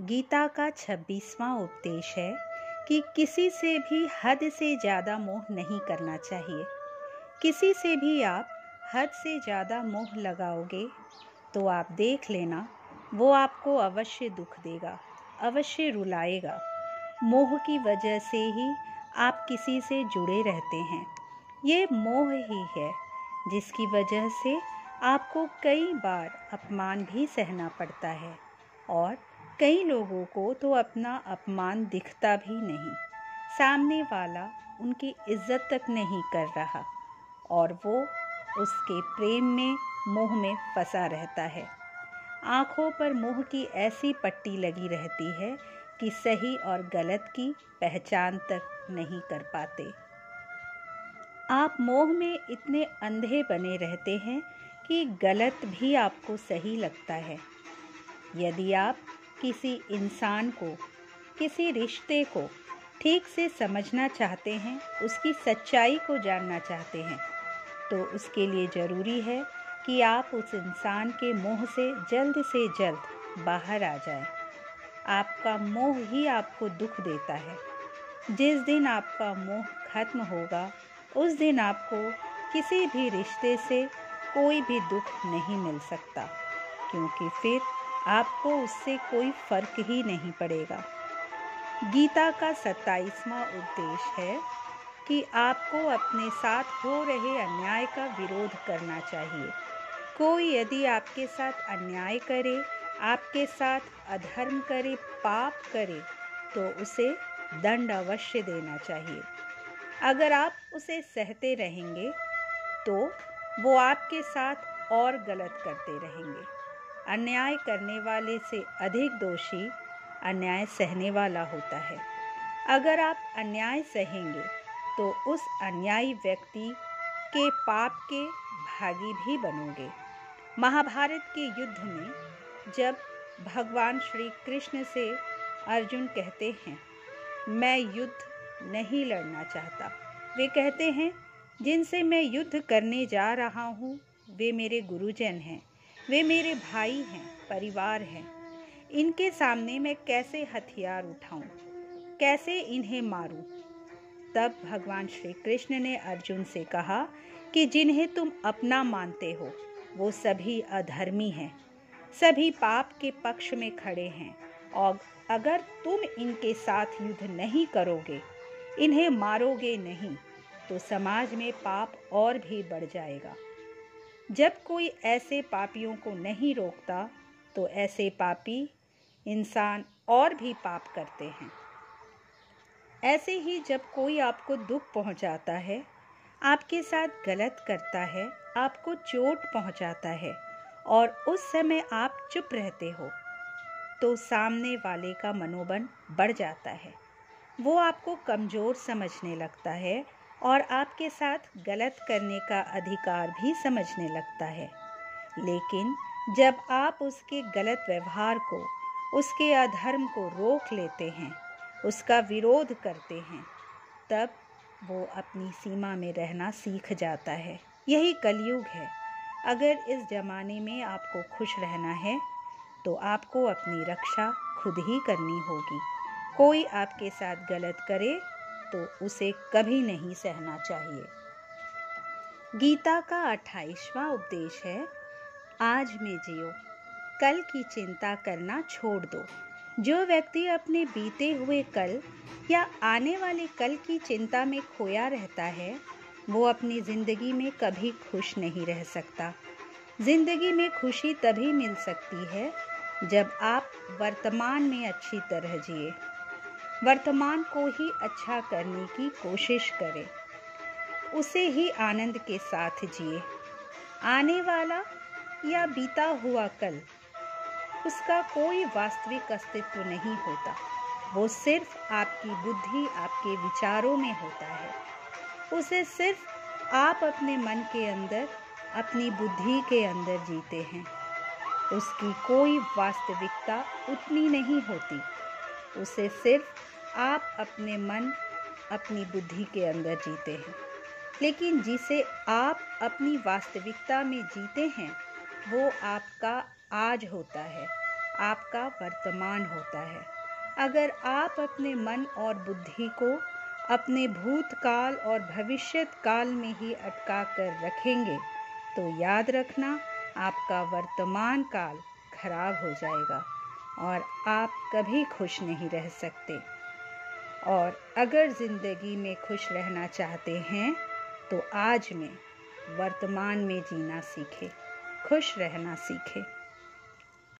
गीता का 26वां उपदेश है कि किसी से भी हद से ज़्यादा मोह नहीं करना चाहिए। किसी से भी आप हद से ज़्यादा मोह लगाओगे तो आप देख लेना, वो आपको अवश्य दुख देगा, अवश्य रुलाएगा। मोह की वजह से ही आप किसी से जुड़े रहते हैं। ये मोह ही है जिसकी वजह से आपको कई बार अपमान भी सहना पड़ता है और कई लोगों को तो अपना अपमान दिखता भी नहीं। सामने वाला उनकी इज्जत तक नहीं कर रहा और वो उसके प्रेम में, मोह में फंसा रहता है। आँखों पर मोह की ऐसी पट्टी लगी रहती है कि सही और गलत की पहचान तक नहीं कर पाते। आप मोह में इतने अंधे बने रहते हैं कि गलत भी आपको सही लगता है। यदि आप किसी इंसान को, किसी रिश्ते को ठीक से समझना चाहते हैं, उसकी सच्चाई को जानना चाहते हैं, तो उसके लिए ज़रूरी है कि आप उस इंसान के मोह से जल्द बाहर आ जाएं। आपका मोह ही आपको दुख देता है। जिस दिन आपका मोह खत्म होगा, उस दिन आपको किसी भी रिश्ते से कोई भी दुख नहीं मिल सकता, क्योंकि फिर आपको उससे कोई फर्क ही नहीं पड़ेगा। गीता का 27वां उपदेश है कि आपको अपने साथ हो रहे अन्याय का विरोध करना चाहिए। कोई यदि आपके साथ अन्याय करे, आपके साथ अधर्म करे, पाप करे, तो उसे दंड अवश्य देना चाहिए। अगर आप उसे सहते रहेंगे तो वो आपके साथ और गलत करते रहेंगे। अन्याय करने वाले से अधिक दोषी अन्याय सहने वाला होता है। अगर आप अन्याय सहेंगे तो उस अन्यायी व्यक्ति के पाप के भागी भी बनोगे। महाभारत के युद्ध में जब भगवान श्री कृष्ण से अर्जुन कहते हैं, मैं युद्ध नहीं लड़ना चाहता। वे कहते हैं, जिनसे मैं युद्ध करने जा रहा हूँ वे मेरे गुरुजन हैं, वे मेरे भाई हैं, परिवार हैं। इनके सामने मैं कैसे हथियार उठाऊं, कैसे इन्हें मारूं? तब भगवान श्री कृष्ण ने अर्जुन से कहा कि जिन्हें तुम अपना मानते हो वो सभी अधर्मी हैं, सभी पाप के पक्ष में खड़े हैं, और अगर तुम इनके साथ युद्ध नहीं करोगे, इन्हें मारोगे नहीं, तो समाज में पाप और भी बढ़ जाएगा। जब कोई ऐसे पापियों को नहीं रोकता तो ऐसे पापी इंसान और भी पाप करते हैं। ऐसे ही जब कोई आपको दुख पहुंचाता है, आपके साथ गलत करता है, आपको चोट पहुंचाता है और उस समय आप चुप रहते हो, तो सामने वाले का मनोबल बढ़ जाता है। वो आपको कमज़ोर समझने लगता है और आपके साथ गलत करने का अधिकार भी समझने लगता है। लेकिन जब आप उसके गलत व्यवहार को, उसके अधर्म को रोक लेते हैं, उसका विरोध करते हैं, तब वो अपनी सीमा में रहना सीख जाता है। यही कलयुग है। अगर इस ज़माने में आपको खुश रहना है तो आपको अपनी रक्षा खुद ही करनी होगी। कोई आपके साथ गलत करे तो उसे कभी नहीं सहना चाहिए। गीता का 28वां उपदेश है, आज में जियो, कल की चिंता करना छोड़ दो। जो व्यक्ति अपने बीते हुए कल या आने वाले कल की चिंता में खोया रहता है, वो अपनी ज़िंदगी में कभी खुश नहीं रह सकता। ज़िंदगी में खुशी तभी मिल सकती है जब आप वर्तमान में अच्छी तरह जिए, वर्तमान को ही अच्छा करने की कोशिश करें, उसे ही आनंद के साथ जिए। आने वाला या बीता हुआ कल, उसका कोई वास्तविक अस्तित्व नहीं होता। वो सिर्फ आपकी बुद्धि, आपके विचारों में होता है। उसे सिर्फ आप अपने मन के अंदर, अपनी बुद्धि के अंदर जीते हैं। उसकी कोई वास्तविकता उतनी नहीं होती। उसे सिर्फ आप अपने मन, अपनी बुद्धि के अंदर जीते हैं। लेकिन जिसे आप अपनी वास्तविकता में जीते हैं, वो आपका आज होता है, आपका वर्तमान होता है। अगर आप अपने मन और बुद्धि को अपने भूतकाल और भविष्यत काल में ही अटका कर रखेंगे तो याद रखना, आपका वर्तमान काल खराब हो जाएगा और आप कभी खुश नहीं रह सकते। और अगर ज़िंदगी में खुश रहना चाहते हैं तो आज में वर्तमान में जीना सीखें, खुश रहना सीखें।